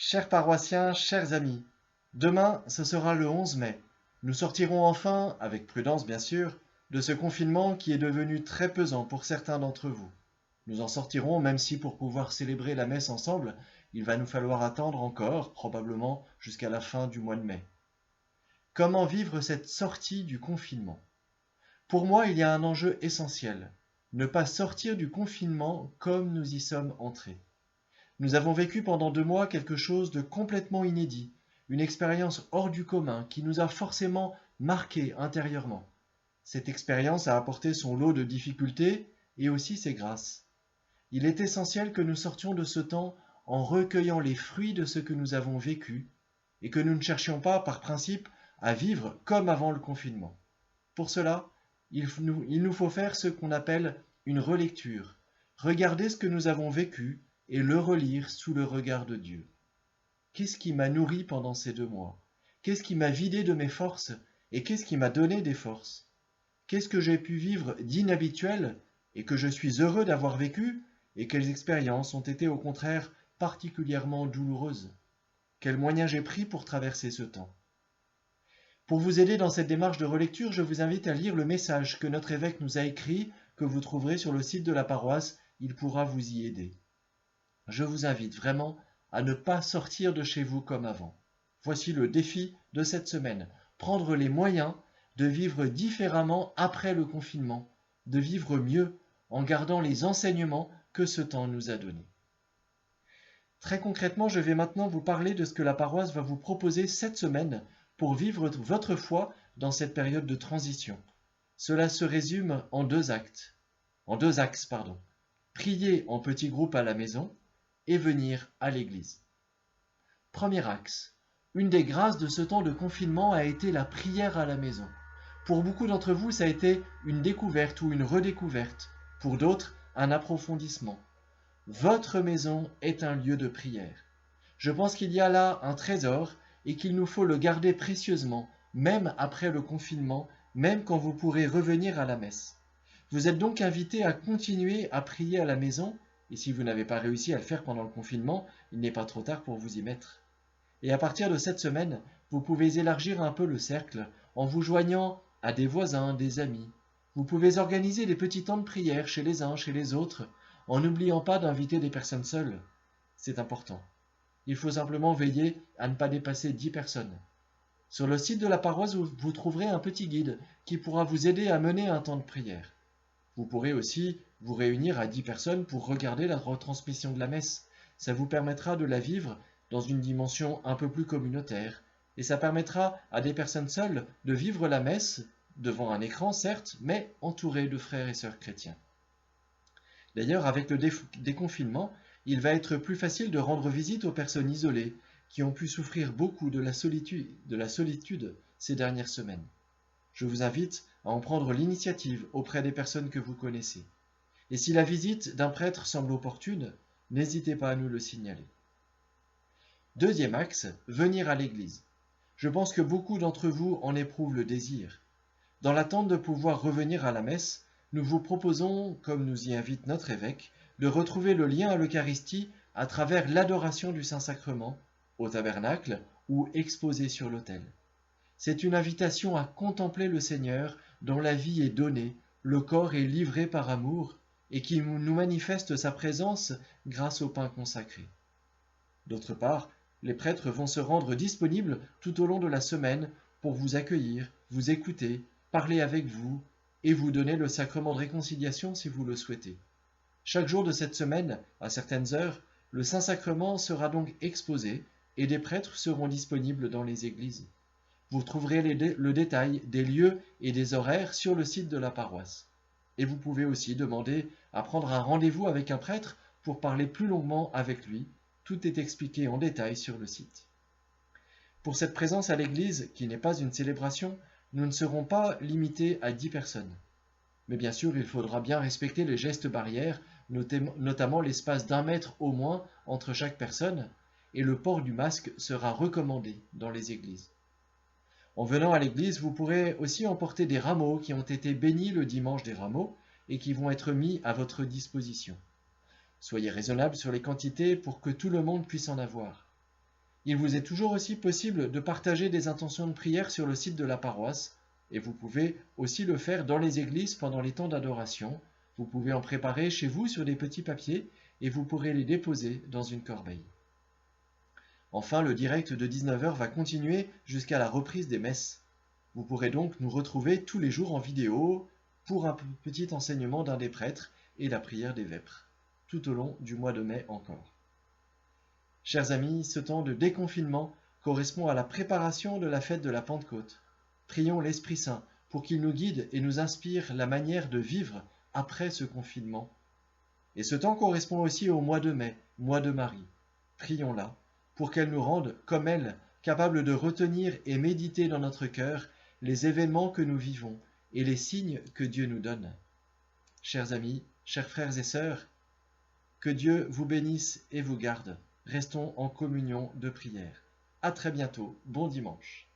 Chers paroissiens, chers amis, demain, ce sera le 11 mai. Nous sortirons enfin, avec prudence bien sûr, de ce confinement qui est devenu très pesant pour certains d'entre vous. Nous en sortirons même si pour pouvoir célébrer la messe ensemble, il va nous falloir attendre encore, probablement, jusqu'à la fin du mois de mai. Comment vivre cette sortie du confinement? Pour moi, il y a un enjeu essentiel. Ne pas sortir du confinement comme nous y sommes entrés. Nous avons vécu pendant 2 mois quelque chose de complètement inédit, une expérience hors du commun qui nous a forcément marqués intérieurement. Cette expérience a apporté son lot de difficultés et aussi ses grâces. Il est essentiel que nous sortions de ce temps en recueillant les fruits de ce que nous avons vécu et que nous ne cherchions pas, par principe, à vivre comme avant le confinement. Pour cela, il nous faut faire ce qu'on appelle une relecture, regarder ce que nous avons vécu et le relire sous le regard de Dieu. Qu'est-ce qui m'a nourri pendant ces 2 mois? Qu'est-ce qui m'a vidé de mes forces et qu'est-ce qui m'a donné des forces? Qu'est-ce que j'ai pu vivre d'inhabituel et que je suis heureux d'avoir vécu et quelles expériences ont été au contraire particulièrement douloureuses? Quels moyens j'ai pris pour traverser ce temps? Pour vous aider dans cette démarche de relecture, je vous invite à lire le message que notre évêque nous a écrit, que vous trouverez sur le site de la paroisse, il pourra vous y aider. Je vous invite vraiment à ne pas sortir de chez vous comme avant. Voici le défi de cette semaine, prendre les moyens de vivre différemment après le confinement, de vivre mieux en gardant les enseignements que ce temps nous a donnés. Très concrètement, je vais maintenant vous parler de ce que la paroisse va vous proposer cette semaine pour vivre votre foi dans cette période de transition. Cela se résume en deux axes. Prier en petits groupes à la maison et venir à l'église. Premier axe. Une des grâces de ce temps de confinement a été la prière à la maison. Pour beaucoup d'entre vous, ça a été une découverte ou une redécouverte. Pour d'autres, un approfondissement. Votre maison est un lieu de prière. Je pense qu'il y a là un trésor et qu'il nous faut le garder précieusement, même après le confinement, même quand vous pourrez revenir à la messe. Vous êtes donc invité à continuer à prier à la maison, et si vous n'avez pas réussi à le faire pendant le confinement, il n'est pas trop tard pour vous y mettre. Et à partir de cette semaine, vous pouvez élargir un peu le cercle en vous joignant à des voisins, des amis. Vous pouvez organiser des petits temps de prière chez les uns, chez les autres, en n'oubliant pas d'inviter des personnes seules. C'est important. Il faut simplement veiller à ne pas dépasser 10 personnes. Sur le site de la paroisse, vous trouverez un petit guide qui pourra vous aider à mener un temps de prière. Vous pourrez aussi vous réunir à 10 personnes pour regarder la retransmission de la messe. Ça vous permettra de la vivre dans une dimension un peu plus communautaire. Et ça permettra à des personnes seules de vivre la messe, devant un écran certes, mais entourées de frères et sœurs chrétiens. D'ailleurs, avec le déconfinement, il va être plus facile de rendre visite aux personnes isolées qui ont pu souffrir beaucoup de la solitude ces dernières semaines. Je vous invite à en prendre l'initiative auprès des personnes que vous connaissez. Et si la visite d'un prêtre semble opportune, n'hésitez pas à nous le signaler. Deuxième axe, venir à l'église. Je pense que beaucoup d'entre vous en éprouvent le désir. Dans l'attente de pouvoir revenir à la messe, nous vous proposons, comme nous y invite notre évêque, de retrouver le lien à l'Eucharistie à travers l'adoration du Saint-Sacrement, au tabernacle ou exposé sur l'autel. C'est une invitation à contempler le Seigneur dont la vie est donnée, le corps est livré par amour et qui nous manifeste sa présence grâce au pain consacré. D'autre part, les prêtres vont se rendre disponibles tout au long de la semaine pour vous accueillir, vous écouter, parler avec vous et vous donner le sacrement de réconciliation si vous le souhaitez. Chaque jour de cette semaine, à certaines heures, le Saint-Sacrement sera donc exposé et des prêtres seront disponibles dans les églises. Vous trouverez le détail des lieux et des horaires sur le site de la paroisse. Et vous pouvez aussi demander à prendre un rendez-vous avec un prêtre pour parler plus longuement avec lui. Tout est expliqué en détail sur le site. Pour cette présence à l'église, qui n'est pas une célébration, nous ne serons pas limités à 10 personnes. Mais bien sûr, il faudra bien respecter les gestes barrières, notamment l'espace d'1 mètre au moins entre chaque personne, et le port du masque sera recommandé dans les églises. En venant à l'église, vous pourrez aussi emporter des rameaux qui ont été bénis le dimanche des rameaux et qui vont être mis à votre disposition. Soyez raisonnable sur les quantités pour que tout le monde puisse en avoir. Il vous est toujours aussi possible de partager des intentions de prière sur le site de la paroisse, et vous pouvez aussi le faire dans les églises pendant les temps d'adoration. Vous pouvez en préparer chez vous sur des petits papiers et vous pourrez les déposer dans une corbeille. Enfin, le direct de 19 heures va continuer jusqu'à la reprise des messes. Vous pourrez donc nous retrouver tous les jours en vidéo pour un petit enseignement d'un des prêtres et la prière des vêpres, tout au long du mois de mai encore. Chers amis, ce temps de déconfinement correspond à la préparation de la fête de la Pentecôte. Prions l'Esprit Saint pour qu'il nous guide et nous inspire la manière de vivre après ce confinement. Et ce temps correspond aussi au mois de mai, mois de Marie. Prions-la pour qu'elle nous rende, comme elle, capables de retenir et méditer dans notre cœur les événements que nous vivons et les signes que Dieu nous donne. Chers amis, chers frères et sœurs, que Dieu vous bénisse et vous garde. Restons en communion de prière. À très bientôt, bon dimanche.